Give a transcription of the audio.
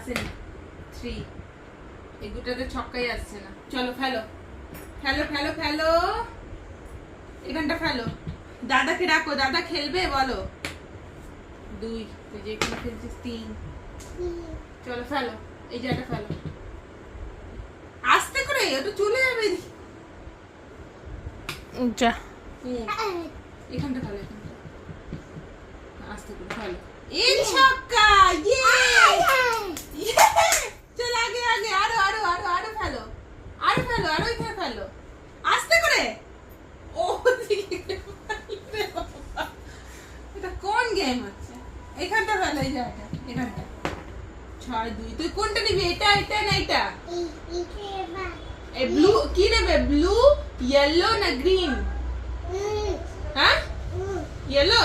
আসেনি 3 এই দুটাতে ছক্কাই আসছে না। চলো ফেলো ফেলো ফেলো ফেলো, এখানটা ফেলো। দাদাকে ডাকো, দাদা খেলবে বলো। 2 তুই যেখানে খেলছিস 3। চলো ফেলো, এই জায়গাটা ফেলো আস্তে করে, ওটা চলে যাবে। যা এখানটা ফেলো, এখানটা আস্তে করে ফেলো। এই ছক্কা, ইয়ে চল আগে আগে, আরো আরো আরো আরো ফেলো, আরো ফেলো, আরো এখানে ফেলো আস্তে করে। ও এটা কোন গেম হচ্ছে? এখানটা ফেলো, এই জায়গাটা, এখানটা। 6-2 তুই কোনটা নিবি? এটা এটা না এটা? এই ব্লু কি নেবে? ব্লু, ইয়েলো না গ্রিন? হ্যাঁ, ইয়েলো।